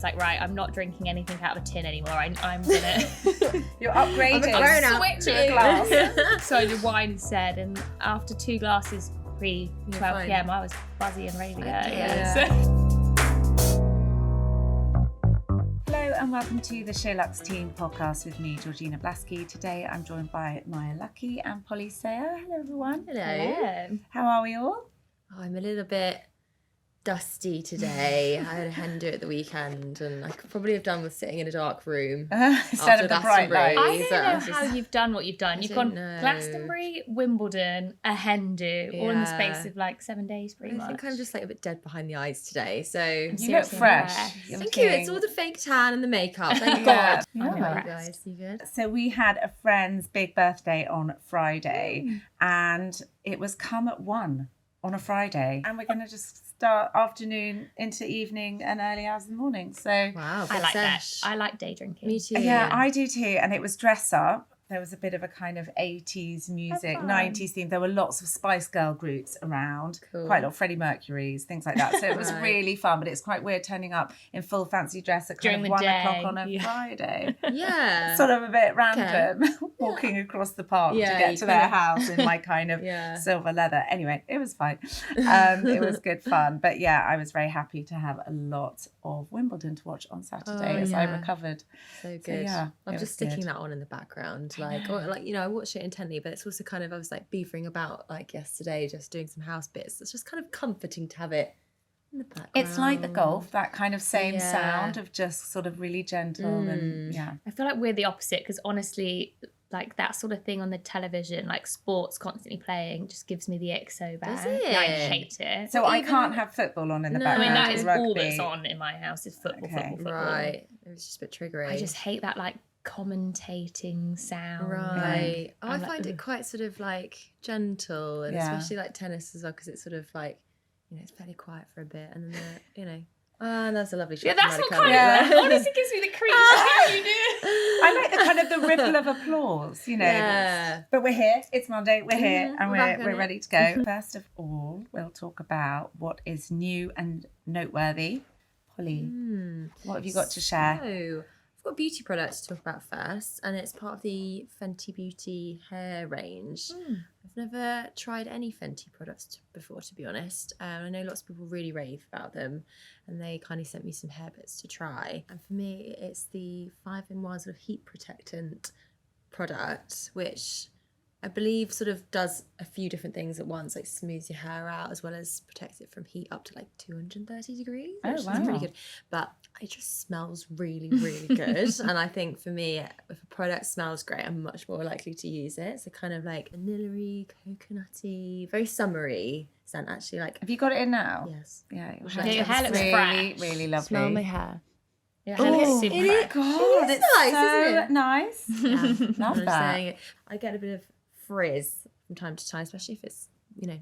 It's like, right, I'm not drinking anything out of a tin anymore. I'm gonna. You're upgrading. I'm to a glass. So I did wine instead, and after 2 glasses pre 12 p.m, I was buzzy and ready to go. Yeah. So. Hello and welcome to the SheerLuxe Team podcast with me, Georgina Blaskey. Today I'm joined by my Luckie and Polly Sayer. Hello everyone. Hello. How are we all? Oh, I'm a little bit dusty today. I had a hen do it the weekend, and I could probably have done with sitting in a dark room Instead of the bright light. I don't know how you've done what you've done. You've gone know. Glastonbury, Wimbledon, a hen do, all in the space Yeah. of like 7 days, pretty much. I think I'm just like a bit dead behind the eyes today. So You look fresh. thank you. It's all the fake tan and the makeup. Thank Yeah. God. Yeah. How are you guys? You good? So we had a friend's big birthday on Friday and it was come at 1 on a Friday. And we're going to just start afternoon into evening and early hours in the morning. So Wow. I like that. sesh. I like day drinking. Me too. yeah, I do too. And it was dress up. There was a bit of a kind of 80s music, fun. 90s theme. There were lots of Spice Girl groups around, Cool. quite a lot of Freddie Mercury's, things like that. So it was Right. really fun, but it's quite weird turning up in full fancy dress at kind During of the 1 day, o'clock on a yeah. Friday. Yeah. Sort of a bit random, walking across the park Yeah, to get you to their kinda- house in my kind of Yeah. silver leather. Anyway, it was fine. It was good fun. But yeah, I was very happy to have a lot of Wimbledon to watch on Saturday as I yeah. recovered. So good. yeah, I'm it just was sticking good. that on in the background, I watched it intently, but it's also kind of I was like beavering about like yesterday, just doing some house bits. It's just kind of comforting to have it in the background. It's like the golf, that kind of same Yeah. sound of just sort of really gentle and yeah. I feel like we're the opposite because honestly, like that sort of thing on the television, like sports constantly playing, just gives me the ick so bad. Does it? Yeah, I hate it. So I even- can't have football on in the No. I background. mean, that or is rugby. all that's on in my house is football, Okay. football. Right. It was just a bit triggering. I just hate that like commentating sound. Right. Oh, I I'm like, find it ugh. quite sort of like gentle, and Yeah. especially like tennis as well, because it's sort of like, it's fairly quiet for a bit, and then and that's a lovely shot. Yeah, that's from what Maddie kind Cullen. of honestly gives me the creeps. How you do? I like the kind of the ripple of applause, Yeah. But we're here. It's Monday. We're here, and We're back on we're it. ready to go. First of all, we'll talk about what is new and noteworthy. Polly, what have you got to share? So, I've got a beauty product to talk about first, and it's part of the Fenty Beauty hair range. I've never tried any Fenty products before, to be honest. I know lots of people really rave about them, and they kindly sent me some hair bits to try. And for me, it's the 5-in-1 sort of heat protectant product, which I believe sort of does a few different things at once, like smooths your hair out as well as protects it from heat up to like 230 degrees, Oh, which is wow. pretty good. But it just smells really, really good. And I think for me, if a product smells great, I'm much more likely to use it. So kind of like vanilla-y, coconutty, very summery scent, actually. Like, Have you got it in now? yes. Yeah, Your hair looks really, fresh. really lovely. Smell my hair. Yeah, Oh, it looks super it is- fresh. God, It is it's nice, so isn't it? nice. Yeah, Love I'm that. saying it. I get a bit of frizz from time to time, especially if it's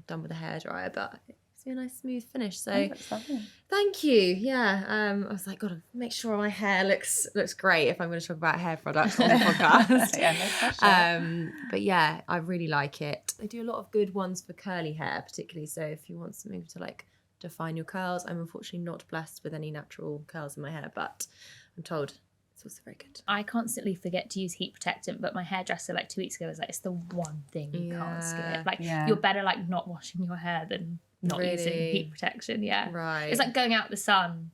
done with a hairdryer, but it gives me a nice smooth finish. So Oh, that's lovely. thank you. Yeah, I was like, gotta make sure my hair looks great if I'm going to talk about hair products on the podcast. Yeah, no pressure. But yeah, I really like it. They do a lot of good ones for curly hair, particularly. So if you want something to like define your curls, I'm unfortunately not blessed with any natural curls in my hair, but I'm told it's also very good. I constantly forget to use heat protectant, but my hairdresser like 2 weeks ago was like, it's the one thing you can't skip. Like Yeah. you're better like not washing your hair than not using Really? heat protection. Yeah. Right. It's like going out in the sun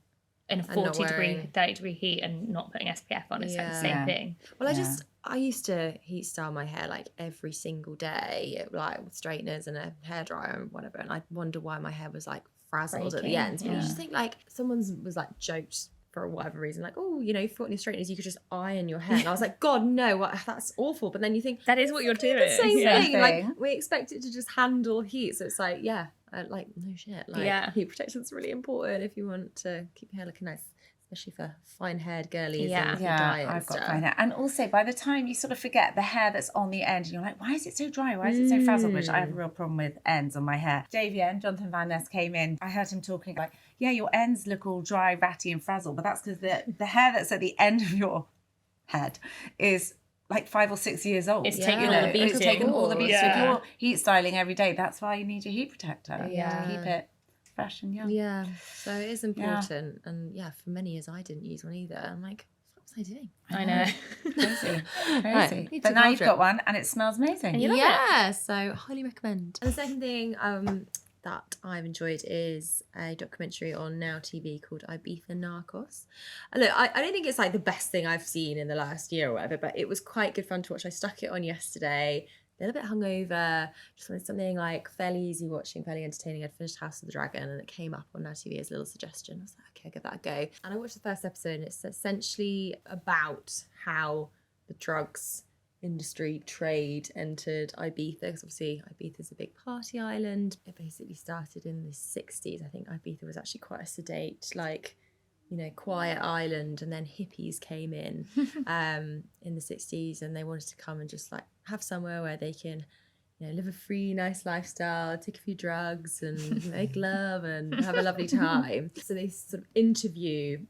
in a And not 40 degree, wearing- 30 degree heat and not putting SPF on. It's like the same Yeah. thing. Well, Yeah. I used to heat style my hair like every single day, like with straighteners and a hairdryer and whatever. And I'd wonder why my hair was like frazzled at the Breaking, ends. But you yeah. just think like someone was like joked for whatever reason, like, oh, if you've got any straighteners, you could just iron your hair. And I was like, God, no, that's awful. But then you think, That is what you're doing. the same Yeah. thing. Thing. Like we expect it to just handle heat. So it's like, yeah, like no shit. Like Yeah. heat protection's really important if you want to keep your hair looking nice, especially for fine-haired girlies Yeah. and Yeah, diet and I've got stuff. fine hair. And also, by the time you sort of forget the hair that's on the end, and you're like, why is it so dry? Why is it so frazzled? Which I have a real problem with ends on my hair. JVN, Jonathan Van Ness, came in. I heard him talking like, yeah, your ends look all dry, ratty and frazzled. But that's because the hair that's at the end of your head is like 5 or 6 years old. It's Yeah. taking You all know, the beating. It's taken all the beats. Yeah. So if you're heat styling every day, that's why you need your heat protector. Yeah. To keep it fresh and young. Yeah, so it is important. And yeah, for many years I didn't use one either. I'm like, what was I doing? I know. Crazy. Right, need But to now go you've for got it. one and it smells amazing. And you love Yeah, so highly recommend. And the second thing that I've enjoyed is a documentary on Now TV called Ibiza Narcos. And look, I don't think it's like the best thing I've seen in the last year or whatever, but it was quite good fun to watch. I stuck it on yesterday, a little bit hungover, just wanted something like fairly easy watching, fairly entertaining. I'd finished House of the Dragon and it came up on Now TV as a little suggestion. I was like, okay, I'll give that a go. And I watched the first episode and it's essentially about how the drugs industry trade entered Ibiza, because obviously Ibiza's a big party island. It basically started in the 60s. I think Ibiza was actually quite a sedate, like, you know, quiet island, and then hippies came in the 60s, and they wanted to come and just like have somewhere where they can, you know, live a free, nice lifestyle, take a few drugs and make love and have a lovely time. So they sort of interview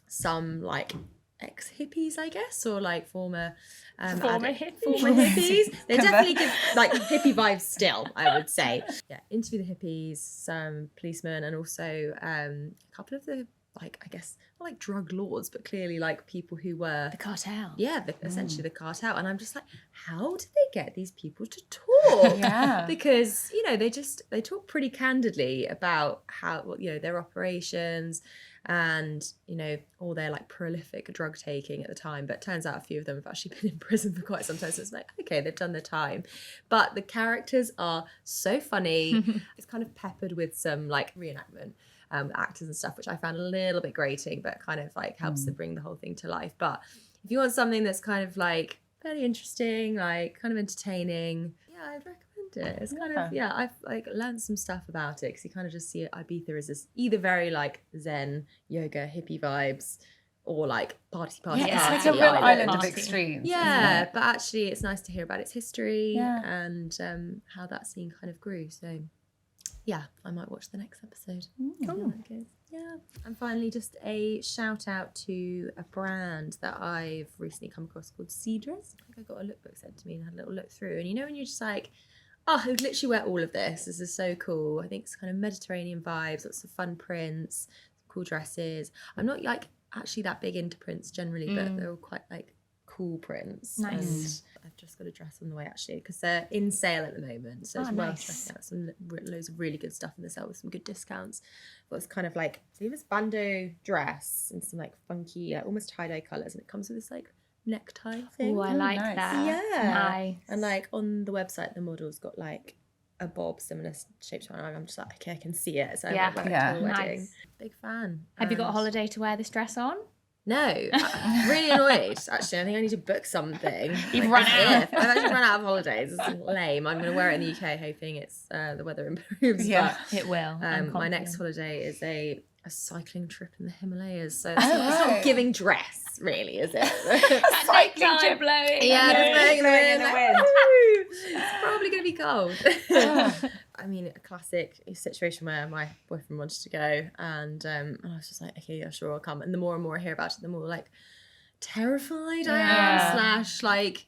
some like ex-hippies, I guess, or like former hippies. They definitely give like hippie vibes still, I would say. Yeah, interview the hippies, some policemen, and also a couple of the, like, I guess not like drug lords, but clearly like people who were The cartel. yeah, essentially the cartel. And I'm just like, how did they get these people to talk? Yeah. Because, you know, they talk pretty candidly about how, you know, their operations and, you know, all their like prolific drug taking at the time. But turns out a few of them have actually been in prison for quite some time. So it's like, okay, they've done their time. But the characters are so funny. It's kind of peppered with some like reenactment actors and stuff, which I found a little bit grating, but kind of like helps to bring the whole thing to life. But if you want something that's kind of like fairly interesting, like kind of entertaining, yeah, I'd recommend it. It's kind of, yeah, I've like learned some stuff about it, because you kind of just see Ibiza as this either very like zen, yoga, hippie vibes, or like party. Yeah, it's like a real island of extremes. Yeah, but actually it's nice to hear about its history and how that scene kind of grew. So yeah, I might watch the next episode. Cool. Yeah. And finally, just a shout out to a brand that I've recently come across called Cedras. I think I got a lookbook sent to me and had a little look through. And you know, when you're just like, oh, I would literally wear all of this. This is so cool. I think it's kind of Mediterranean vibes, lots of fun prints, cool dresses. I'm not like actually that big into prints generally, but they're all quite like cool prints. Nice. And I've just got a dress on the way actually, because they're in sale at the moment, so it's worth nice. checking out. Some loads of really good stuff in the sale with some good discounts. But it's kind of like this bandeau dress and some like funky, almost tie-dye colours, and it comes with this like necktie thing. Oh, I like nice. that. Yeah. Nice. And like on the website, the model's got like a bob similar shape to mine. I'm just like, okay, I can see it, so I might wear it to a wedding. Nice. Big fan. Have you got a And- holiday to wear this dress on? No, I'm really annoyed. Actually, I think I need to book something. You've run out. I've actually run out of holidays. It's lame. I'm going to wear it in the UK, hoping it's the weather improves. Yeah. It will. But, my next holiday is a cycling trip in the Himalayas. So it's right. not giving dress, really, is it? Cycling trip. blowing. Yeah, blowing in the wind. Woo! It's probably going to be cold. I mean, a classic situation where my boyfriend wanted to go, and I was just like, okay, yeah, sure, I'll come. And the more and more I hear about it, the more like terrified I am, / like,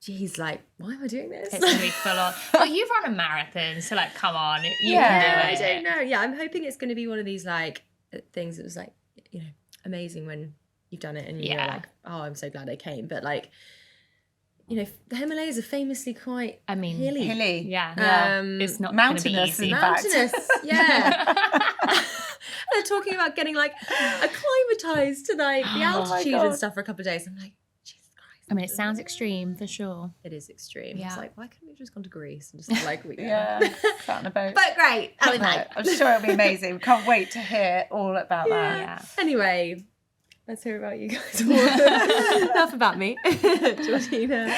geez, like, why am I doing this? It's going to be full on. Well, you've run a marathon, so like, come on. You I can do it. don't know. Yeah, I'm hoping it's going to be one of these like things that was like, you know, amazing when you've done it and you're like, oh, I'm so glad I came. But like, you know, the Himalayas are famously quite hilly. Yeah. It's not mountainous, gonna be easy. in fact. Mountainous, yeah. They're talking about getting like acclimatized to like the altitude and stuff for a couple of days. I'm like, Jesus Christ. I mean, it sounds extreme for sure. It is extreme. Yeah. It's like, why couldn't we have just gone to Greece and just like we Sat on a boat. But great. I'll be fine. I'm sure it'll be amazing. Can't wait to hear all about that. Yeah. Anyway, let's hear about you guys. Enough about me. Georgina.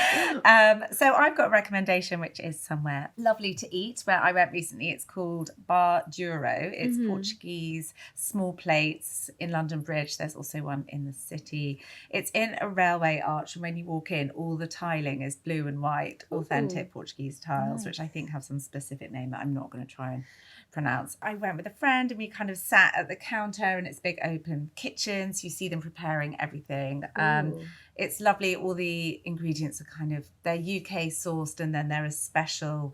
So I've got a recommendation, which is somewhere lovely to eat where I went recently. It's called Bar Duro. It's Portuguese, small plates in London Bridge. There's also one in the city. It's in a railway arch, and when you walk in, all the tiling is blue and white, authentic Portuguese tiles, which I think have some specific name that I'm not going to try and pronounce. I went with a friend and we kind of sat at the counter, and it's big open kitchens. You see them preparing everything. It's lovely. All the ingredients are kind of, they're UK sourced, and then they're a special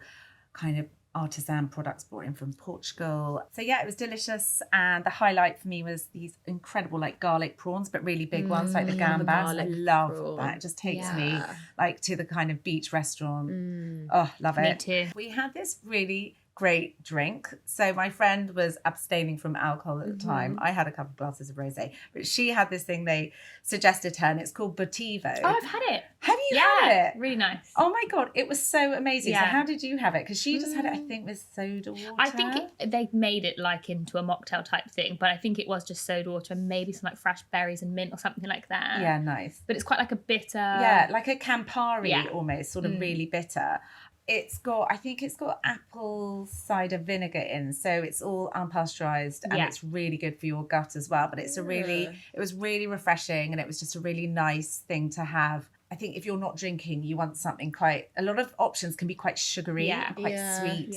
kind of artisan products brought in from Portugal. So yeah, it was delicious. And the highlight for me was these incredible like garlic prawns, but really big ones like the gambas. I love prawn. that. It just takes me Yeah. like to the kind of beach restaurant. Oh, love Me it. too. We had this really great drink. So my friend was abstaining from alcohol at the time. I had a couple of glasses of rosé, but she had this thing they suggested her, and it's called Botivo. Oh, I've had it. Have you had it? Really nice. Oh my God, it was so amazing. So Yeah. how did you have it? Because she just had it, I think, with soda water. I think they made it like into a mocktail type thing, but I think it was just soda water and maybe some like fresh berries and mint or something like that. Yeah, nice. But it's quite like a bitter. Yeah, like a Campari Yeah. almost, sort of really bitter. I think it's got apple cider vinegar in, so it's all unpasteurized and it's really good for your gut as well. But it was really refreshing, and it was just a really nice thing to have. I think if you're not drinking, you want something a lot of options can be quite sugary, quite sweet,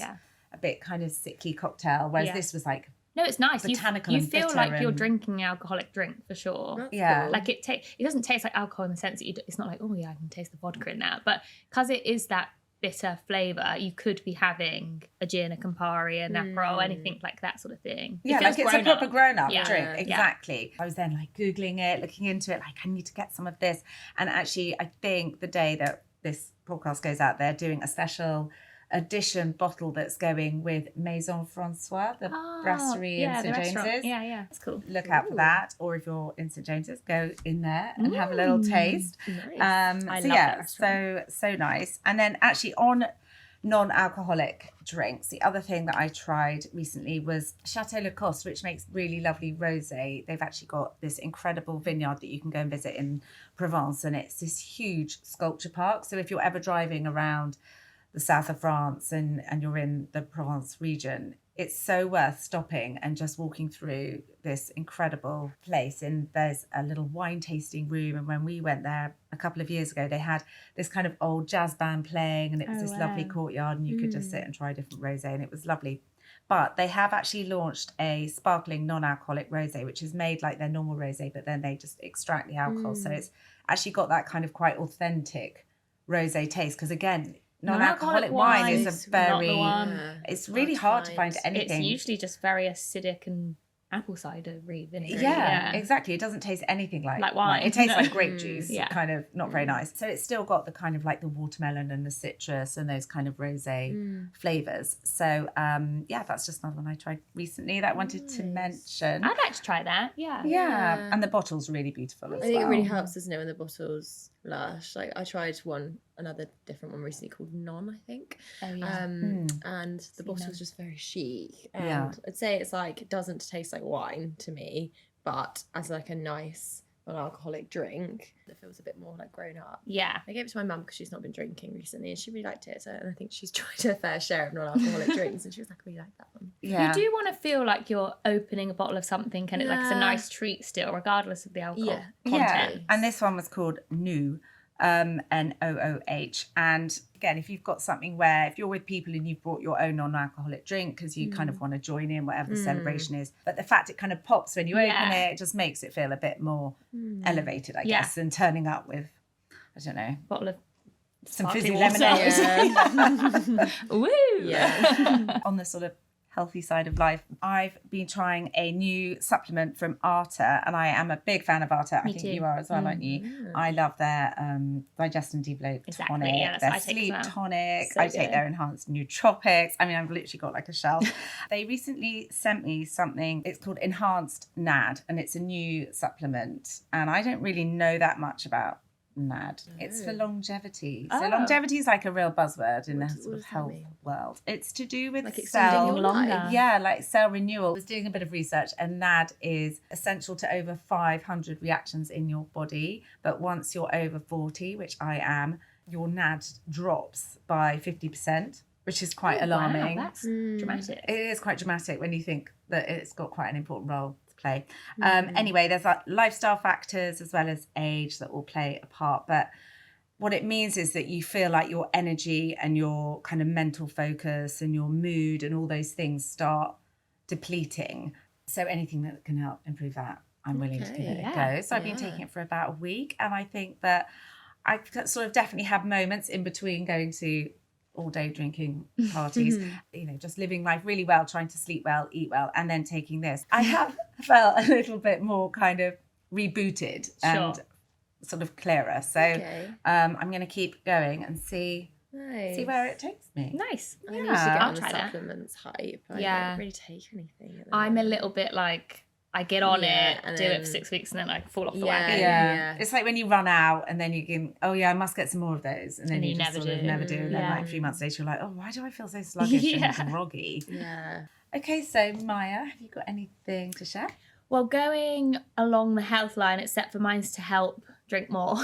a bit kind of sickly cocktail, whereas this was like, no, it's nice. botanical You and feel bitter like you're and- drinking an alcoholic drink for sure. That's Yeah. cool. Like it doesn't taste like alcohol in the sense that it's not like, oh yeah, I can taste the vodka in that. But because it is that bitter flavour, you could be having a gin, a Campari, an Aperol, anything like that sort of thing. yeah, feels like it's a grown-up. proper grown-up Yeah. drink. Yeah. Exactly. I was then like Googling it, looking into it, like I need to get some of this. And actually, I think the day that this podcast goes out, they're doing a special edition bottle that's going with Maison Francois, the brasserie in St. James's. Yeah, that's cool. Look out for that. Or if you're in St. James's, go in there and have a little taste. Nice. I So love yeah, that restaurant. so nice. And then actually on non-alcoholic drinks, the other thing that I tried recently was Chateau Lacoste, which makes really lovely rosé. They've actually got this incredible vineyard that you can go and visit in Provence, and it's this huge sculpture park. So if you're ever driving around the south of France and you're in the Provence region, it's so worth stopping and just walking through this incredible place. And there's a little wine tasting room. And when we went there a couple of years ago, they had this kind of old jazz band playing, and it was this lovely courtyard, and you could just sit and try different rosé, and it was lovely. But they have actually launched a sparkling non-alcoholic rosé, which is made like their normal rosé, but then they just extract the alcohol. So it's actually got that kind of quite authentic rosé taste. Because again, non-alcoholic wine is a very, it's really hard to find anything. It's usually just very acidic and apple cider vinegar. Yeah, exactly. It doesn't taste anything like wine. It tastes like grape juice, Yeah. kind of not very nice. So it's still got the kind of like the watermelon and the citrus and those kind of rosé flavours. So yeah, that's just another one I tried recently that I wanted to mention. I'd like to try that. Yeah, and the bottle's really beautiful as I think well. it really helps, doesn't it, when the bottle's lush. Like I tried another different one recently called Non, I think. Oh yeah. And the bottle's just very chic. And Yeah. I'd say it's like, it doesn't taste like wine to me, but as like a nice non-alcoholic drink that feels a bit more like grown up. Yeah. I gave it to my mum because she's not been drinking recently and she really liked it. So, and I think she's tried her fair share of non-alcoholic drinks and she was like, I really like that one. Yeah. You do want to feel like you're opening a bottle of something and it like it's a nice treat still, regardless of the alcohol content. And this one was called New, Nooh. And again, if you've got something where if you're with people and you've brought your own non-alcoholic drink because you kind of want to join in whatever the celebration is, but the fact it kind of pops when you open it just makes it feel a bit more elevated, I guess, than turning up with, I don't know, Bottle of some sparkling fizzy water. lemonade. Woo! Yeah. On the sort of healthy side of life, I've been trying a new supplement from Arta, and I am a big fan of Arta. I think too. you are as well, aren't you? I love their digest and debloat tonic, yeah, that's their what I take as sleep well. tonic. So I take good. their enhanced nootropics. I mean, I've literally got like a shelf. They recently sent me something. It's called Enhanced NAD, and it's a new supplement. And I don't really know that much about NAD. It's for longevity. So longevity is like a real buzzword in the sort of health world. It's to do with Like extending cell your life. Yeah, like cell renewal. I was doing a bit of research, and NAD is essential to over 500 reactions in your body. But once you're over 40, which I am, your NAD drops by 50%, which is quite alarming. Wow, that's dramatic. It is quite dramatic when you think that it's got quite an important role to play. Anyway, there's lifestyle factors as well as age that will play a part. But what it means is that you feel like your energy and your kind of mental focus and your mood and all those things start depleting. So anything that can help improve that, I'm willing to give it a go. So I've been taking it for about a week, and I think that I sort of definitely have moments in between going to all day drinking parties, you know, just living life really well, trying to sleep well, eat well, and then taking this. I have felt a little bit more kind of rebooted and sort of clearer. So I'm going to keep going and see where it takes me. Nice. I need to get I'll on the try that. supplements hype. I don't really take anything. At the I'm a moment. little bit like, I get on it, and do then- it for 6 weeks, and then I fall off the wagon. Yeah. It's like when you run out and then you can, I must get some more of those. And then And you you just never sort of do. never do. And then Yeah. like 3 months later, you're like, oh, why do I feel so sluggish and groggy? Yeah. Okay, so Maya, have you got anything to share? Well, going along the health line, except for mine's to help drink more.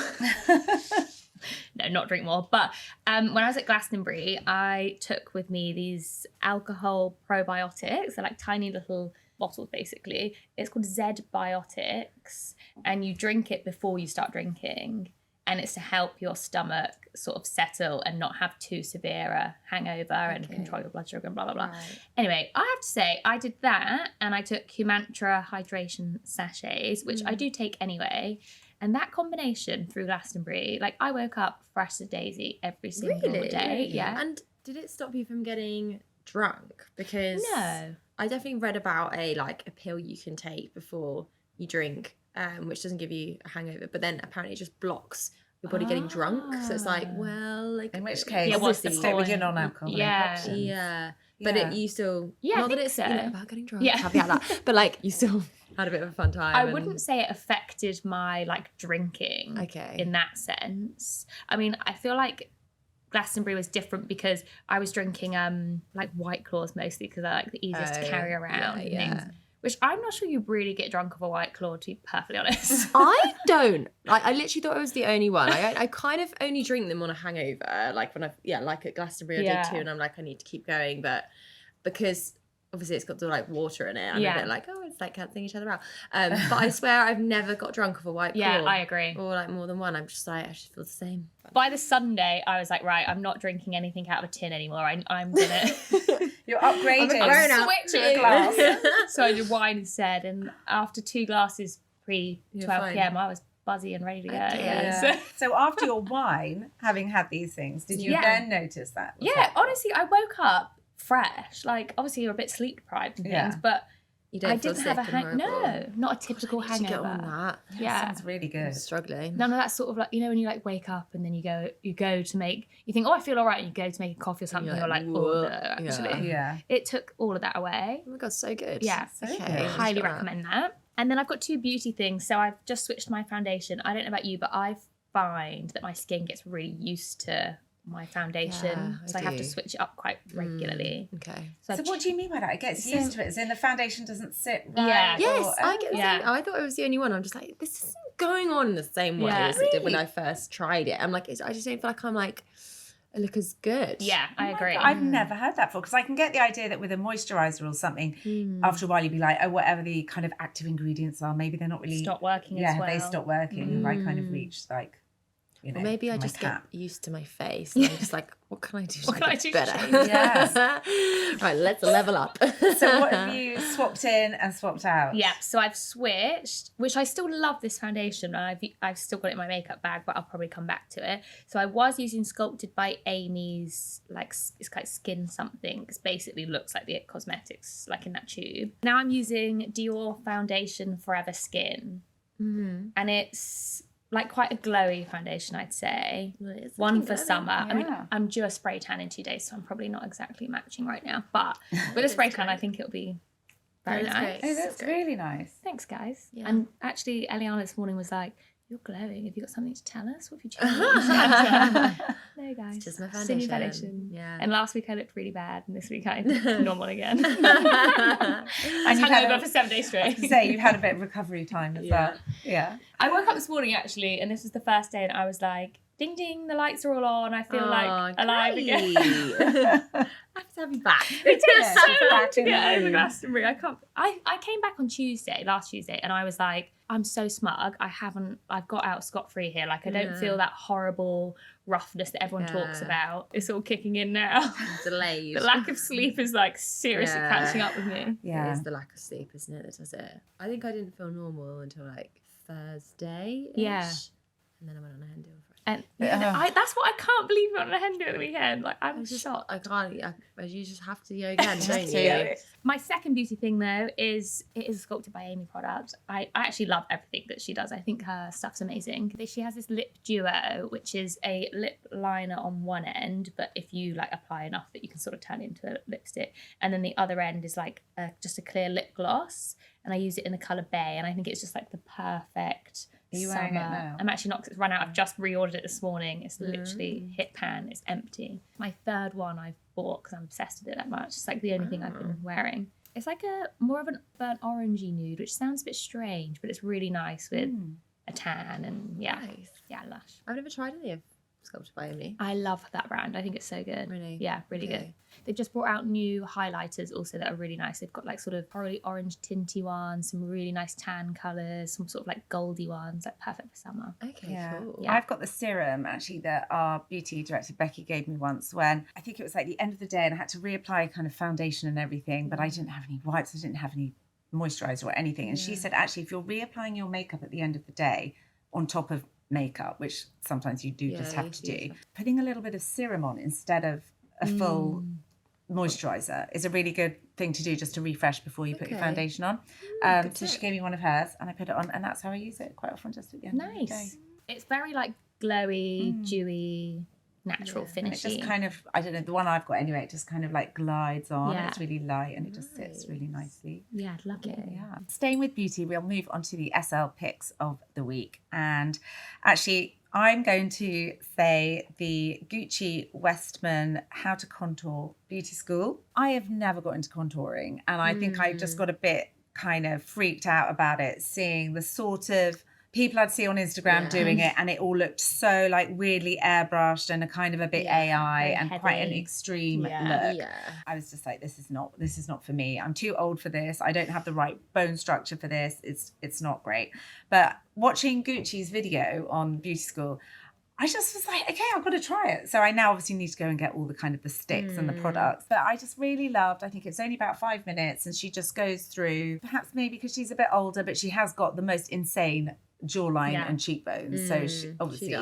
No, not drink more. But when I was at Glastonbury, I took with me these alcohol probiotics. They're like tiny little bottles, basically. It's called Z-Biotics, and you drink it before you start drinking. And it's to help your stomach sort of settle and not have too severe a hangover and control your blood sugar and blah, blah, blah. Right. Anyway, I have to say, I did that, and I took Humantra hydration sachets, which I do take anyway. And that combination through Glastonbury, like I woke up fresh as a daisy every single day. Yeah. And did it stop you from getting drunk? Because No. I definitely read about a pill you can take before you drink, which doesn't give you a hangover, but then apparently it just blocks your body getting drunk. So it's like, well, like In which case, what's the stick with your point? non-alcoholic Yeah. options. Yeah. But Yeah. you still, Yeah, I not that think it's so. about getting drunk, Yeah. happy about that, but like you still had a bit of a fun time. I and- wouldn't say it affected my like drinking in that sense. I mean, I feel like Glastonbury was different because I was drinking like White Claws mostly because they're like the easiest to carry around and things. Which I'm not sure you really get drunk of a White Claw, to be perfectly honest. I don't. I literally thought I was the only one. I kind of only drink them on a hangover. Like when like at Glastonbury I did too, and I'm like, I need to keep going. But because obviously it's got like water in it, I'm a bit like, oh, it's like cancelling each other out. But I swear I've never got drunk of a White Claw. Yeah, I agree. Or like more than one. I'm just like, I just feel the same. By the Sunday, I was like, right, I'm not drinking anything out of a tin anymore. I'm gonna You're upgrading. I'm switch to a glass. So I did wine instead, and after 2 glasses pre 12 p.m, I was buzzy and ready to go. Yeah. So after your wine, having had these things, did you then notice that? Yeah, honestly, I woke up fresh. Like, obviously, you're a bit sleep deprived and things, but You don't I feel didn't have a sick and No, horrible. not a typical I need to hangover. get on that. Yeah. Sounds really good. I'm struggling. None of that sort of like, you know, when you like wake up and then you go to make, you think, oh, I feel all right, and you go to make a coffee or something, you're like, oh, no, actually. Yeah. It took all of that away. Oh my god, so good. Yeah, So good. highly recommend that. And then I've got 2 beauty things. So I've just switched my foundation. I don't know about you, but I find that my skin gets really used to my foundation. Yeah, so I have to switch it up quite regularly. Okay. So So what do you mean by that? It gets used to it, as in the foundation doesn't sit right? Yeah. Yes, or- I get the Yeah. same. I thought I was the only one. I'm just like, this isn't going on in the same way Yeah. as it did when I first tried it. I'm like, I just don't feel like I'm like, I look as good. Yeah, I agree. I've never heard that before, because I can get the idea that with a moisturiser or something, after a while you'd be like, oh, whatever the kind of active ingredients are, maybe they're not really... Stop working Yeah, as well. they stop working. Have I kind of reached like, you know, Or maybe I my just cap? get used to my face. And I'm just like, what can I do? What to can I make do it to better? change? Yes. Right, let's level up. So what have you swapped in and swapped out? Yeah, so I've switched, which I still love this foundation, and I've still got it in my makeup bag, but I'll probably come back to it. So I was using Sculpted by Amy's, like, it's like Skin Something. It basically looks like the It Cosmetics, like in that tube. Now I'm using Dior Foundation Forever Skin, and it's like quite a glowy foundation, I'd say. It's One looking for good. summer. I mean, Yeah. I'm due a spray tan in 2 days, so I'm probably not exactly matching right now. But with a spray tan, I think it'll be very that's nice. great. Oh, that's really nice. Thanks, guys. Yeah. And actually, Eliana this morning was like, "You're glowing. Have you got something to tell us? What have you changed?" No, guys. It's just my It's a new foundation. Yeah. And last week I looked really bad, and this week I look normal again. And And you've hung had over a- for 7 days straight. To say you've had a bit of recovery time as well. Yeah. I woke up this morning actually, and this was the first day, and I was like, "Ding ding, the lights are all on. I feel like alive again." Happy to have you back. It takes Yeah, so she's long back to in get the over room. Glastonbury. I came back on last Tuesday, and I was like, I'm so smug. I've got out scot-free here. Like, I don't feel that horrible roughness that everyone talks about. It's all kicking in now. Delayed. The lack of sleep is like seriously catching up with me. Yeah. It is the lack of sleep, isn't it, that does it? I think I didn't feel normal until like Thursday. Yeah. And then I went on a hand deal for And that's what I can't believe on a hen do at the weekend. Like, I'm shocked. I can't. You just have to go again, don't you? My second beauty thing though is it is a Sculpted by Amy product. I actually love everything that she does. I think her stuff's amazing. She has this lip duo, which is a lip liner on one end, but if you like apply enough that you can sort of turn it into a lipstick, and then the other end is like just a clear lip gloss. And I use it in the colour Bay, and I think it's just like the perfect summer. Wearing it now? I'm actually not, because it's run out. I've just reordered it this morning. It's literally hit pan. It's empty. My third one I've bought because I'm obsessed with it that much. It's like the only thing I've been wearing. It's like a more of an burnt orangey nude, which sounds a bit strange, but it's really nice with a tan and lush. I've never tried any of Sculpted by Amy. I love that brand. I think it's so good. Really? Yeah, really good. They've just brought out new highlighters also that are really nice. They've got like sort of probably orange tinty ones, some really nice tan colours, some sort of like goldy ones, like perfect for summer. Okay, cool. Yeah. I've got the serum actually that our beauty director Becky gave me once when I think it was like the end of the day and I had to reapply kind of foundation and everything, but I didn't have any wipes, I didn't have any moisturiser or anything. And she said, actually, if you're reapplying your makeup at the end of the day on top of makeup, which sometimes you do just have to do, putting a little bit of serum on instead of a full moisturiser is a really good thing to do, just to refresh before you put your foundation on. So she gave me one of hers and I put it on, and that's how I use it quite often, just at the end of the day. It's very like glowy, dewy, natural finishy. And it just kind of, I don't know, the one I've got anyway, it just kind of like glides on. It's really light and it just sits really nicely. Yeah, I'd love it. Yeah. Staying with beauty, we'll move on to the SL picks of the week. And actually, I'm going to say the Gucci Westman How to Contour Beauty School. I have never got into contouring, and I think I just got a bit kind of freaked out about it, seeing the sort of people I'd see on Instagram doing it, and it all looked so like weirdly airbrushed and a kind of a bit AI and heavy. Quite an extreme look. Yeah. I was just like, this is not for me. I'm too old for this. I don't have the right bone structure for this. It's not great. But watching Gucci's video on Beauty School, I just was like, okay, I've got to try it. So I now obviously need to go and get all the kind of the sticks and the products. But I just really loved, I think it's only about 5 minutes, and she just goes through, perhaps maybe because she's a bit older, but she has got the most insane jawline and cheekbones. So she, obviously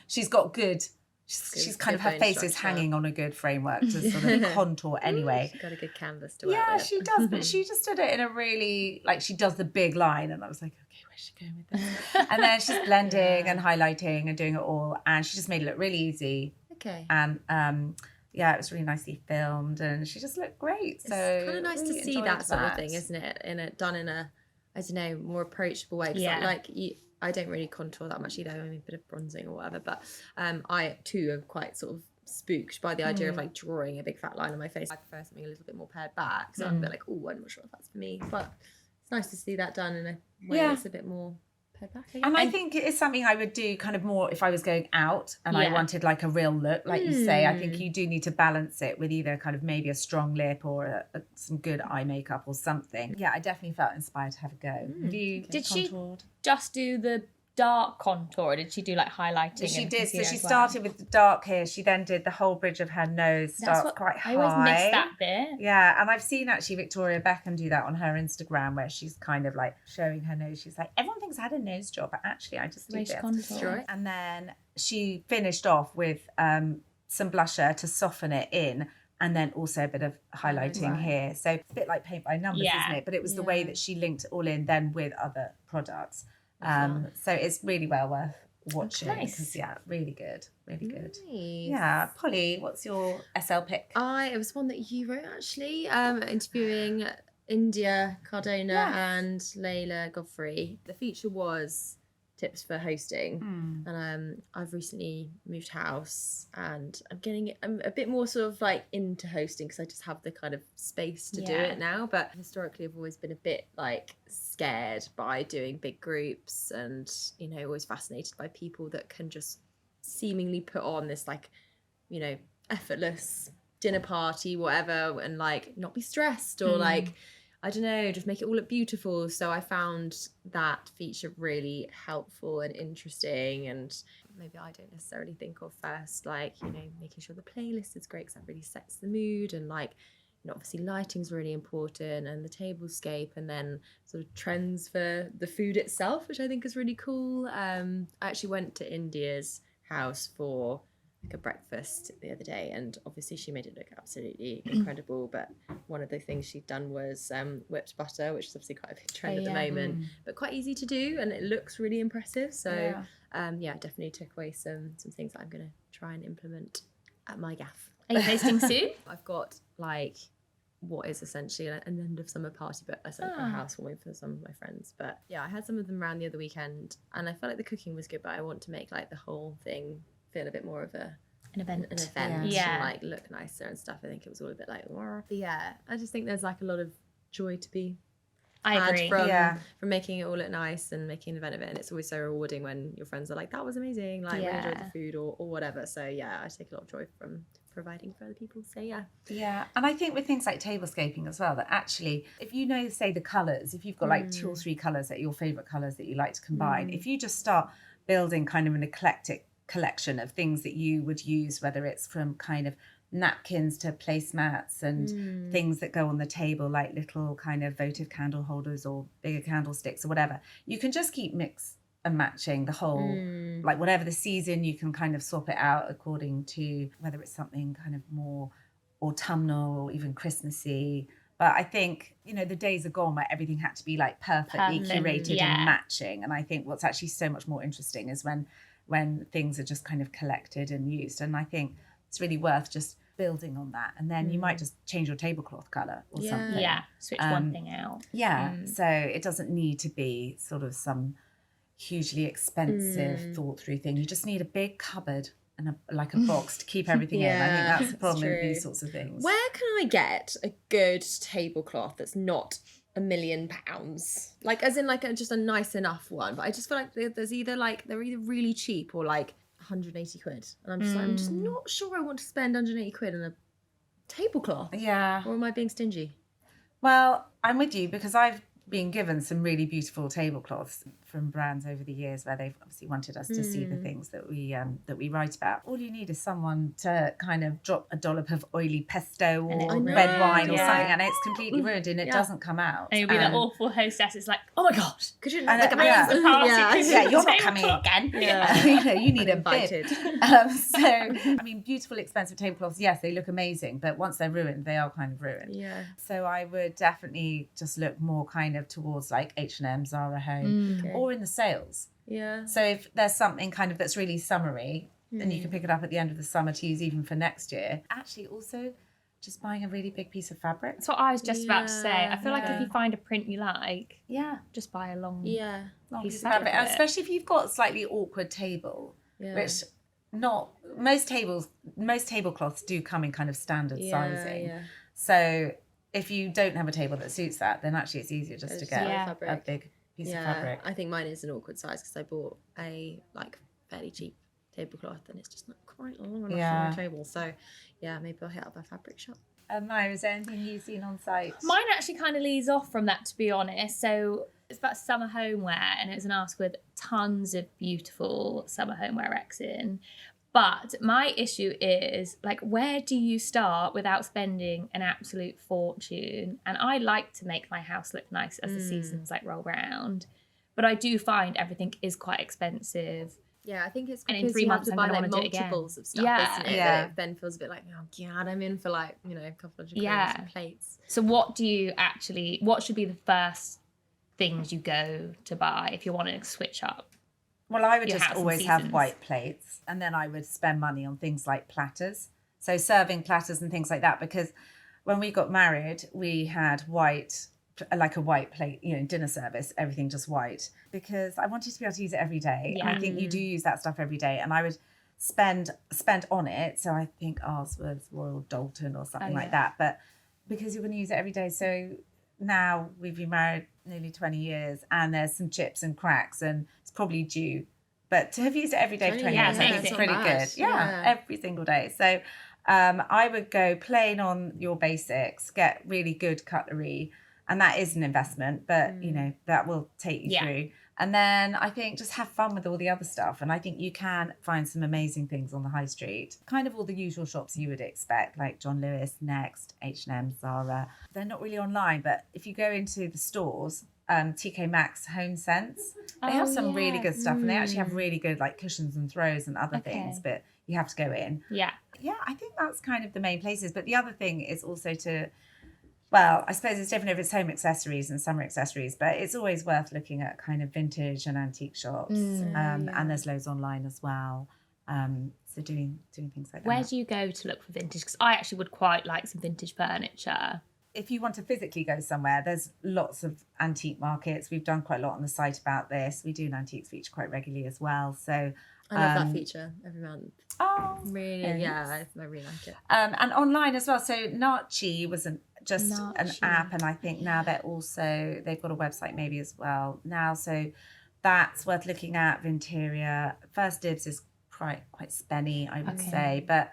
she's got good, she's kind of, her face is hanging on a good framework to sort of contour anyway. She's got a good canvas to work with. She does, but she just did it in a really, like, she does the big line, and I was like, okay, where's she going with this? And then she's blending and highlighting and doing it all, and she just made it look really easy. Okay. And it was really nicely filmed, and she just looked great. So it's kind of nice really to see that sort of thing, isn't it? Done in a, I don't know, more approachable way. I don't really contour that much either. I mean, a bit of bronzing or whatever, but I too am quite sort of spooked by the idea of like drawing a big fat line on my face. I prefer something a little bit more pared back, so I'm a bit like, oh, I'm not sure if that's for me, but it's nice to see that done in a way that's a bit more pared back. And I think it's something I would do kind of more if I was going out and I wanted like a real look, like you say. I think you do need to balance it with either kind of maybe a strong lip or some good eye makeup or something. Yeah, I definitely felt inspired to have a go. Did she just do the dark contour, or did she do like highlighting? She did. So she started with the dark here. She then did the whole bridge of her nose. Starts quite high. I always miss that bit. Yeah, and I've seen actually Victoria Beckham do that on her Instagram, where she's kind of like showing her nose. She's like, everyone thinks I had a nose job, but actually I just do this. And then she finished off with some blusher to soften it in, and then also a bit of highlighting here. So it's a bit like paint by numbers, isn't it? But it was the way that she linked it all in then with other products. So it's really well worth watching. Because really good. Nice. Yeah, Polly, what's your SL pick? It was one that you wrote actually, interviewing India Cardona and Layla Godfrey. The feature was tips for hosting, and I've recently moved house, and I'm a bit more sort of like into hosting because I just have the kind of space to do it now. But historically I've always been a bit like scared by doing big groups, and always fascinated by people that can just seemingly put on this like effortless dinner party, whatever, and like not be stressed or like, I don't know, just make it all look beautiful. So I found that feature really helpful and interesting, and maybe I don't necessarily think of first, like, making sure the playlist is great because that really sets the mood, and like, obviously lighting's really important, and the tablescape, and then sort of trends for the food itself, which I think is really cool. I actually went to India's house for like a breakfast the other day, and obviously she made it look absolutely incredible, but one of the things she'd done was whipped butter, which is obviously quite a big trend at the moment, but quite easy to do, and it looks really impressive. So definitely took away some things that I'm going to try and implement at my gaff. Are you hosting soon? I've got like what is essentially an end of summer party, but a housewarming for some of my friends. But yeah, I had some of them around the other weekend, and I felt like the cooking was good, but I want to make like the whole thing feel a bit more of an event and like look nicer and stuff. I think it was all a bit like, but yeah, I just think there's like a lot of joy to be agree. From making it all look nice and making an event of it. And it's always so rewarding when your friends are like, that was amazing, like we enjoyed the food or whatever. So yeah, I take a lot of joy from providing for other people. So yeah, and I think with things like tablescaping as well, that actually if you know, say, the colours, if you've got like 2 or 3 colours that are your favourite colours that you like to combine, if you just start building kind of an eclectic collection of things that you would use, whether it's from kind of napkins to placemats and things that go on the table, like little kind of votive candle holders or bigger candlesticks or whatever, you can just keep mix and matching the whole, like whatever the season, you can kind of swap it out according to whether it's something kind of more autumnal or even Christmassy. But I think, you know, the days are gone where everything had to be like perfectly curated and matching. And I think what's actually so much more interesting is when things are just kind of collected and used. And I think it's really worth just building on that. And then you might just change your tablecloth colour or something. Yeah, switch one thing out. Yeah, so it doesn't need to be sort of some hugely expensive thought through thing. You just need a big cupboard and a box to keep everything in. I think that's the problem with these sorts of things. Where can I get a good tablecloth that's not £1 million? Like, as in like just a nice enough one. But I just feel like they're either really cheap or like 180 quid. And I'm just not sure I want to spend 180 quid on a tablecloth. Yeah. Or am I being stingy? Well, I'm with you because I've been given some really beautiful tablecloths from brands over the years where they've obviously wanted us to see the things that we write about. All you need is someone to kind of drop a dollop of oily pesto or red wine or something, and it's completely ruined and it doesn't come out. And you'll be that awful hostess. It's like, oh my god, could you look at my you're not coming again. You need a bid. So I mean, beautiful, expensive tablecloths, yes, they look amazing, but once they're ruined, they are kind of ruined. Yeah. So I would definitely just look more kind of towards like H&M, Zara Home, or in the sales. Yeah. So if there's something kind of that's really summery, then you can pick it up at the end of the summer to use even for next year. Actually, also just buying a really big piece of fabric. That's what I was just about to say. I feel like if you find a print you like, just buy a long piece of fabric. And especially if you've got a slightly awkward table, which most tablecloths do come in kind of standard sizing. Yeah. So if you don't have a table that suits that, then actually it's easier just to get a big piece of fabric. I think mine is an awkward size because I bought a like fairly cheap tablecloth and it's just not quite long enough on the table. So yeah, maybe I'll hit up a fabric shop. Maya, is there anything you've seen on site? Mine actually kind of leads off from that, to be honest. So it's about summer homeware, and it was an ask with tons of beautiful summer homeware recs in. But my issue is, like, where do you start without spending an absolute fortune? And I like to make my house look nice as the seasons like roll round, but I do find everything is quite expensive. Yeah, I think it's and because in 3 months you have to buy like multiples of stuff, isn't it? Yeah. That it then feels a bit like, oh god, I'm in for like, you know, a couple of quid plates. So what should be the first things you go to buy if you want to switch up? Well, I would just always have white plates, and then I would spend money on things like platters. So serving platters and things like that, because when we got married, we had white, like a white plate, you know, dinner service, everything just white, because I wanted to be able to use it every day. Yeah. And I think you do use that stuff every day. And I would spend on it. So I think ours was Royal Doulton or something like that. But because you're going to use it every day. So now we've been married nearly 20 years and there's some chips and cracks and it's probably due. But to have used it every day for 20 years, I think it's pretty good. Yeah, every single day. So I would go plain on your basics, get really good cutlery. And that is an investment, but, you know, that will take you through. And then I think just have fun with all the other stuff. And I think you can find some amazing things on the high street. Kind of all the usual shops you would expect, like John Lewis, Next, H&M, Zara. They're not really online, but if you go into the stores, TK Maxx Home Sense. They have some really good stuff, and they actually have really good like cushions and throws and other things, but you have to go in. Yeah, I think that's kind of the main places. But the other thing is also to, well, I suppose it's different if it's home accessories and summer accessories, but it's always worth looking at kind of vintage and antique shops. And there's loads online as well. So doing things like that. Where do you go to look for vintage? Because I actually would quite like some vintage furniture. If you want to physically go somewhere, there's lots of antique markets. We've done quite a lot on the site about this. We do an antiques feature quite regularly as well. So I love that feature every month. Oh, really? thanks. Yeah, I really like it. And online as well. So Nachi was just an app, and I think now they've got a website maybe as well now. So that's worth looking at. Vinteria, First Dibs is quite spenny, I would say, but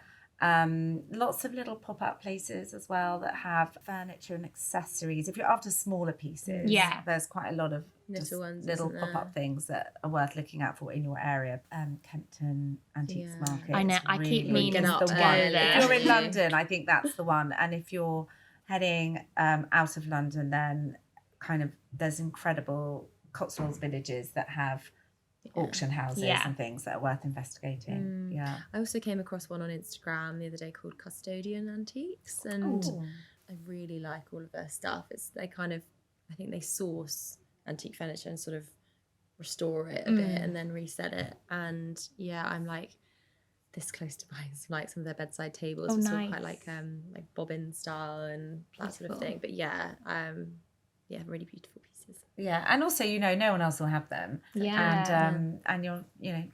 lots of little pop-up places as well that have furniture and accessories. If you're after smaller pieces, there's quite a lot of little pop-up things that are worth looking out for in your area. Kempton Antiques Market. I know, I keep meaning to go there. If you're in London, I think that's the one. And if you're heading out of London, then kind of there's incredible Cotswolds villages that have auction houses and things that are worth investigating. I also came across one on Instagram the other day called Custodian Antiques, and I really like all of their stuff. I think they source antique furniture and sort of restore it a bit and then resell it. And I'm like this close to buying some of their bedside tables. It's all quite like bobbin style and that sort of thing. But really beautiful pieces. Yeah, and also no one else will have them. Yeah, and you're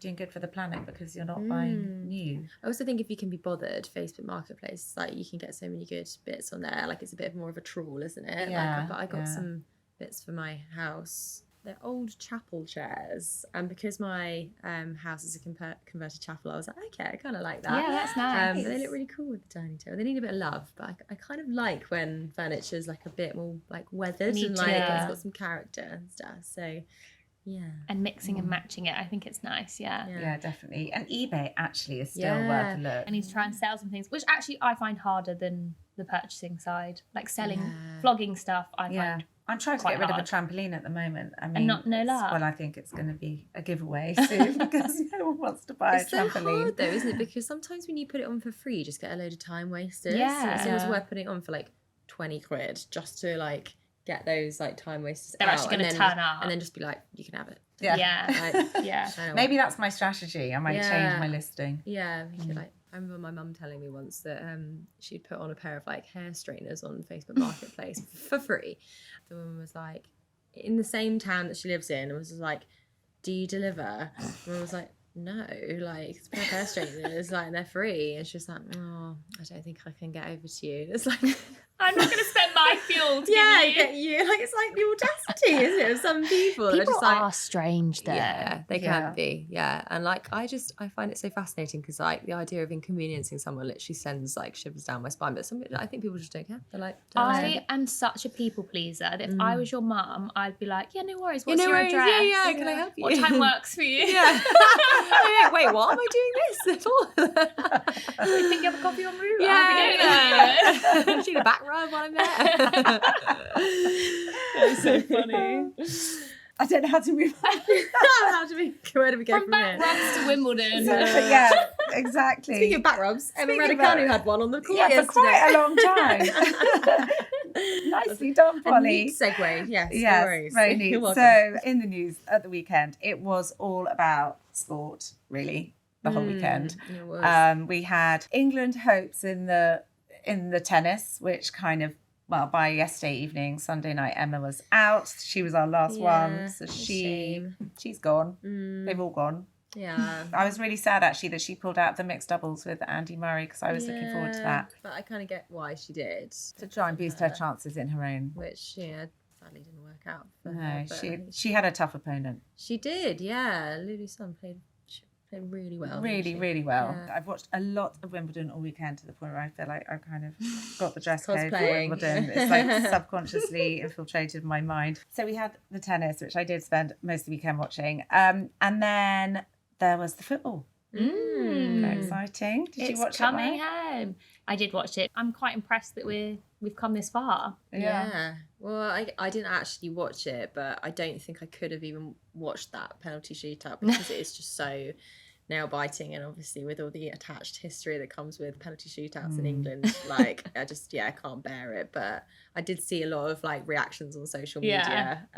doing good for the planet because you're not buying new. I also think if you can be bothered, Facebook Marketplace, like you can get so many good bits on there. Like it's a bit more of a trawl, isn't it? Yeah. But I got some bits for my house. They're old chapel chairs, and because my house is a converted chapel, I was like, okay, I kind of like that. Yeah, that's nice. But they look really cool with the dining table. They need a bit of love, but I kind of like when furniture's like a bit more like weathered and like it's got some character and stuff. So and mixing and matching it, I think it's nice. Yeah, definitely. And eBay actually is still worth a look. I need to try and sell some things, which actually I find harder than the purchasing side, like selling flogging stuff. I find. I'm trying to get rid of a trampoline at the moment. I mean, and no luck. Well, I think it's going to be a giveaway soon because no one wants to buy a trampoline. It's so hard though, isn't it? Because sometimes when you put it on for free, you just get a load of time wasted. Yeah. So it's always worth putting it on for like 20 quid just to like get those like time wasters They're out. actually going to turn up. And then just be like, you can have it. Yeah. Maybe that's my strategy. I might change my listing. Yeah. I remember my mum telling me once that she'd put on a pair of like hair straighteners on Facebook Marketplace for free. The woman was like, in the same town that she lives in, and was just like, do you deliver? And I was like, no, like it's a pair of hair straighteners, like and they're free. And she was like, oh, I don't think I can get over to you. It's like, I'm not going to spend my fuel to get you. Like it's like the audacity, isn't it, of some people? People just like, are strange though. Yeah, they can be. Yeah, and like I find it so fascinating because like the idea of inconveniencing someone literally sends like shivers down my spine. But I think people just don't care. They're like, I am such a people pleaser that if I was your mum, I'd be like, yeah, no worries. What's no your worries. address? Yeah, can I help you? What time works for you? Yeah. Wait, what? Am I doing this at all? Do you think you have a coffee en route? Yeah. Do you need a back rub while I'm there? That's so funny. I don't know how to move on. Where do we go from back rubs to Wimbledon? Yeah, exactly. Speaking of back rubs, Emma Raducanu had one on the court yesterday. For quite a long time. Nicely done, Polly. A neat segue, yes. Yes, no worries. very neat. So in the news at the weekend, it was all about sport, really, the whole weekend. It was. We had England hopes in the tennis, which kind of, well, by yesterday evening, Sunday night, Emma was out. She was our last one. So she's gone. They've all gone. Yeah. I was really sad, actually, that she pulled out the mixed doubles with Andy Murray because I was looking forward to that. But I kind of get why she did. To try and boost her chances in her own. Which, sadly didn't work out for No, her. she had a tough opponent. She did, yeah. Lulu Sun played really well. Really well. Yeah. I've watched a lot of Wimbledon all weekend to the point where I feel like I kind of got the dress code for Cosplaying. Wimbledon. It's like subconsciously infiltrated my mind. So we had the tennis, which I did spend most of the weekend watching. And then there was the football. Very exciting. Did you watch It's coming it? home. I did watch it. I'm quite impressed that we've come this far. Yeah. Well, I didn't actually watch it, but I don't think I could have even watched that penalty shootout because it is just so nail biting, and obviously with all the attached history that comes with penalty shootouts in England, like I can't bear it. But I did see a lot of like reactions on social media.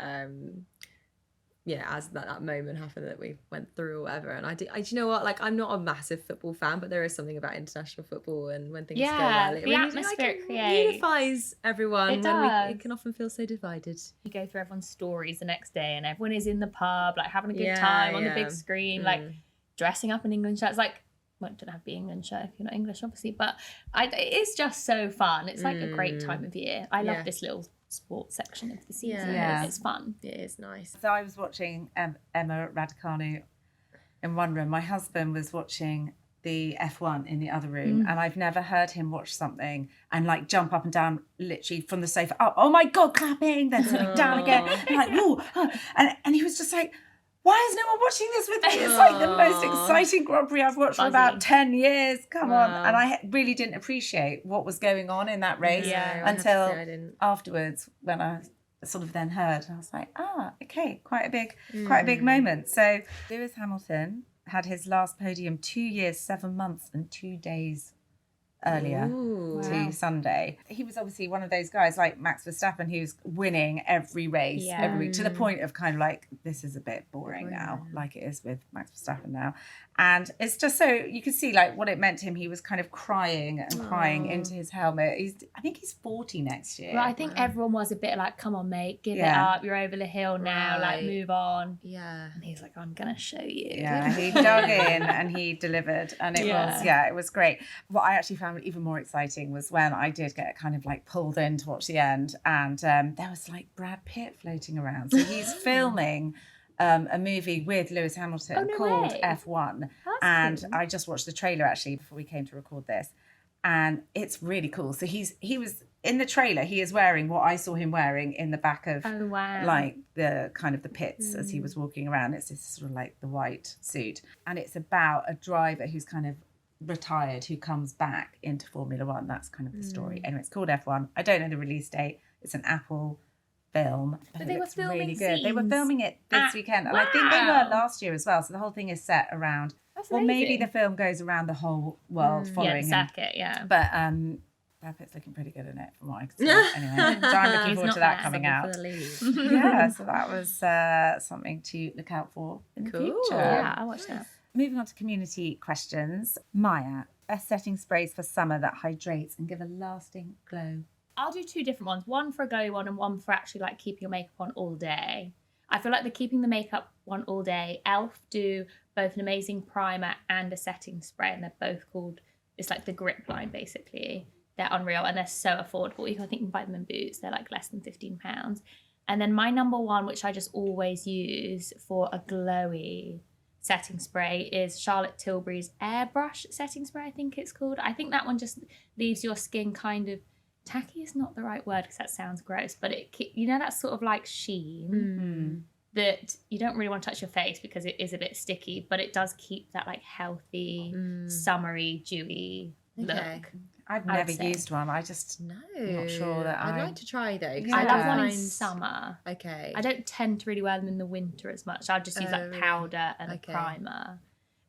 As that moment happened that we went through or whatever. And do you know what? Like, I'm not a massive football fan, but there is something about international football and when things go well, it the atmosphere it creates unifies everyone. It does. It can often feel so divided. You go through everyone's stories the next day, and everyone is in the pub, like having a good time on the big screen, like dressing up in England shirts. Like, well, it don't have to be England shirt if you're not English, obviously, but it is just so fun. It's like a great time of year. I love this little sports section of the season. It's fun. It is nice. So I was watching Emma Raducanu in one room. My husband was watching the F1 in the other room, and I've never heard him watch something and like jump up and down literally from the sofa up, oh my god, clapping, then sitting down again, and like woo, and he was just like, why is no one watching this with me? It's like the most exciting Grand Prix I've watched for about 10 years. Come on. And I really didn't appreciate what was going on in that race until afterwards, when I sort of then heard. And I was like, okay, quite a big moment. So Lewis Hamilton had his last podium 2 years, 7 months and 2 days earlier to Sunday. He was obviously one of those guys like Max Verstappen who's winning every race every week, to the point of kind of like, this is a bit boring now, like it is with Max Verstappen now. And it's just so you can see like what it meant to him. He was kind of crying into his helmet. I think he's 40 next year. Well, I think everyone was a bit like, come on mate, give it up, you're over the hill now, like move on. And he's like, I'm gonna show you. He dug in and he delivered, and it was great. What I actually found even more exciting was when I did get kind of like pulled in to watch the end, and there was like Brad Pitt floating around. So he's filming a movie with Lewis Hamilton called F1. That's cool. I just watched the trailer actually before we came to record this, and it's really cool. So he was in the trailer, he is wearing what I saw him wearing in the back of like the kind of the pits as he was walking around. It's this sort of like the white suit, and it's about a driver who's kind of retired who comes back into Formula One. That's kind of the story. Anyway, it's called F1. I don't know the release date. It's an Apple film, but they were filming really good. They were filming it this weekend, and I think they were last year as well. So the whole thing is set around. Well, maybe the film goes around the whole world following him. Circuit, But Brad Pitt's looking pretty good in it, from what I can see. Anyway, so I'm looking forward to that coming out. So that was something to look out for in the future. Yeah, I'll watch that. Moving on to community questions. Maya, best setting sprays for summer that hydrates and give a lasting glow. I'll do two different ones. One for a glowy one and one for actually like keeping your makeup on all day. I feel like the keeping the makeup on all day, Elf do both an amazing primer and a setting spray, and they're both called, it's like the grip line basically. They're unreal and they're so affordable. I think you can buy them in Boots. They're like less than £15. And then my number one, which I just always use for a glowy setting spray, is Charlotte Tilbury's Airbrush setting spray, I think it's called. I think that one just leaves your skin kind of, tacky is not the right word because that sounds gross, but it, you know, that sort of like sheen that you don't really want to touch your face because it is a bit sticky, but it does keep that like healthy, summery, dewy look. I've never used one. I just not sure that I'd like to try though. I love one in summer. Okay. I don't tend to really wear them in the winter as much. I'll just use like powder and a primer.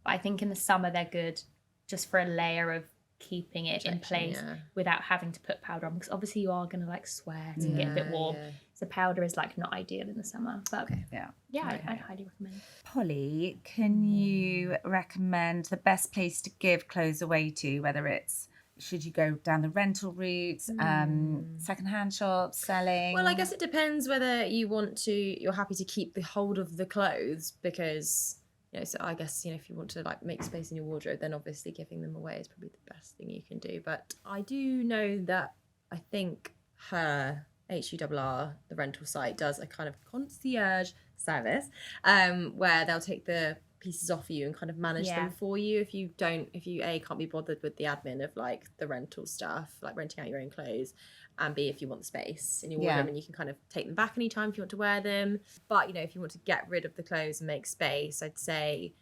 But I think in the summer they're good just for a layer of keeping it in place without having to put powder on, because obviously you are going to like sweat and get a bit warm. So powder is like not ideal in the summer. But I'd highly recommend. Polly, can you recommend the best place to give clothes away to, whether it's, should you go down the rental route, secondhand shops, selling? Well, I guess it depends whether you're happy to keep the hold of the clothes, because, you know, so I guess, you know, if you want to like make space in your wardrobe, then obviously giving them away is probably the best thing you can do. But I do know that I think HURR, the rental site, does a kind of concierge service where they'll take the pieces off you and kind of manage them for you if you can't be bothered with the admin of like the rental stuff, like renting out your own clothes, and B, if you want the space in your wardrobe and you can kind of take them back anytime if you want to wear them. But, you know, if you want to get rid of the clothes and make space, I'd say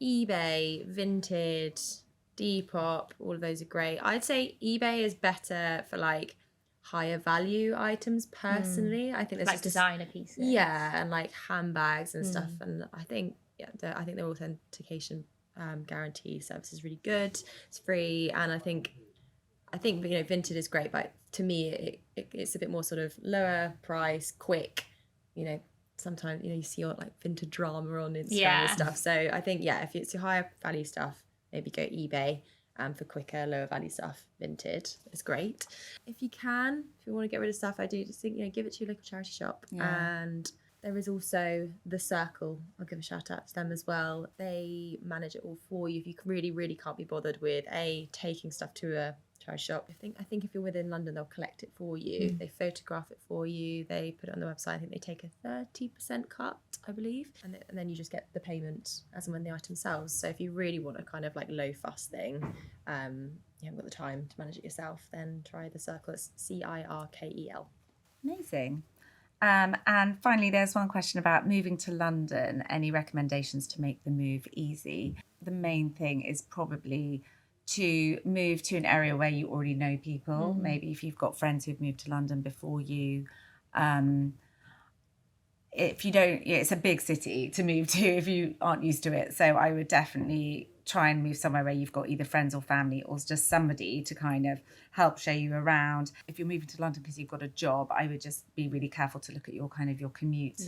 eBay, Vinted, Depop, all of those are great. I'd say eBay is better for like higher value items personally. I think there's like just designer pieces. Yeah, and like handbags and stuff. And I think their authentication guarantee service is really good. It's free, and I think Vinted is great, but to me it's a bit more sort of lower price, quick. Sometimes you see your like Vinted drama on Instagram and stuff. So I think if it's your higher value stuff, maybe go eBay. For quicker, lower value stuff, Vinted is great. If you want to get rid of stuff, I do just think give it to your local charity shop. And there is also The Circle. I'll give a shout out to them as well. They manage it all for you if you really, really can't be bothered with taking stuff to a charity shop. I think if you're within London, they'll collect it for you. They photograph it for you. They put it on the website. I think they take a 30% cut, I believe, and then you just get the payment as and when the item sells. So if you really want a kind of like low fuss thing, you haven't got the time to manage it yourself, then try The Circle. It's CIRKEL. Amazing. And finally, there's one question about moving to London. Any recommendations to make the move easy? The main thing is probably to move to an area where you already know people. Maybe if you've got friends who've moved to London before you. If you don't, it's a big city to move to if you aren't used to it. So I would definitely try and move somewhere where you've got either friends or family or just somebody to kind of help show you around. If you're moving to London because you've got a job, I would just be really careful to look at your commute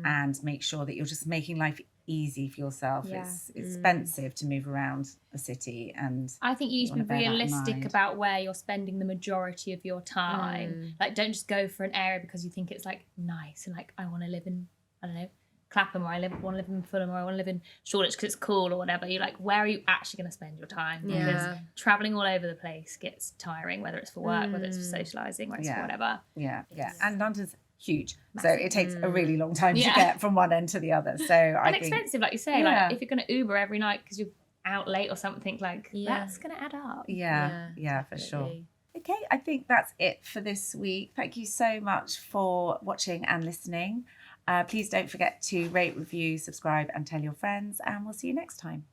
and make sure that you're just making life easy for yourself. It's expensive to move around a city, and I think you need to be realistic about where you're spending the majority of your time. Like, don't just go for an area because you think it's like nice and like I want to live in, I don't know, Clapham, or I want to live in Fulham, or I want to live in Shoreditch because it's cool or whatever. You're like, where are you actually going to spend your time? Because traveling all over the place gets tiring, whether it's for work, whether it's for socialising, whether it's for whatever. And London's huge, so it takes a really long time to get from one end to the other. So I think expensive, like you say. Like if you're going to Uber every night because you're out late or something, like that's going to add up. Yeah, for sure. Okay, I think that's it for this week. Thank you so much for watching and listening. Please don't forget to rate, review, subscribe, and tell your friends, and we'll see you next time.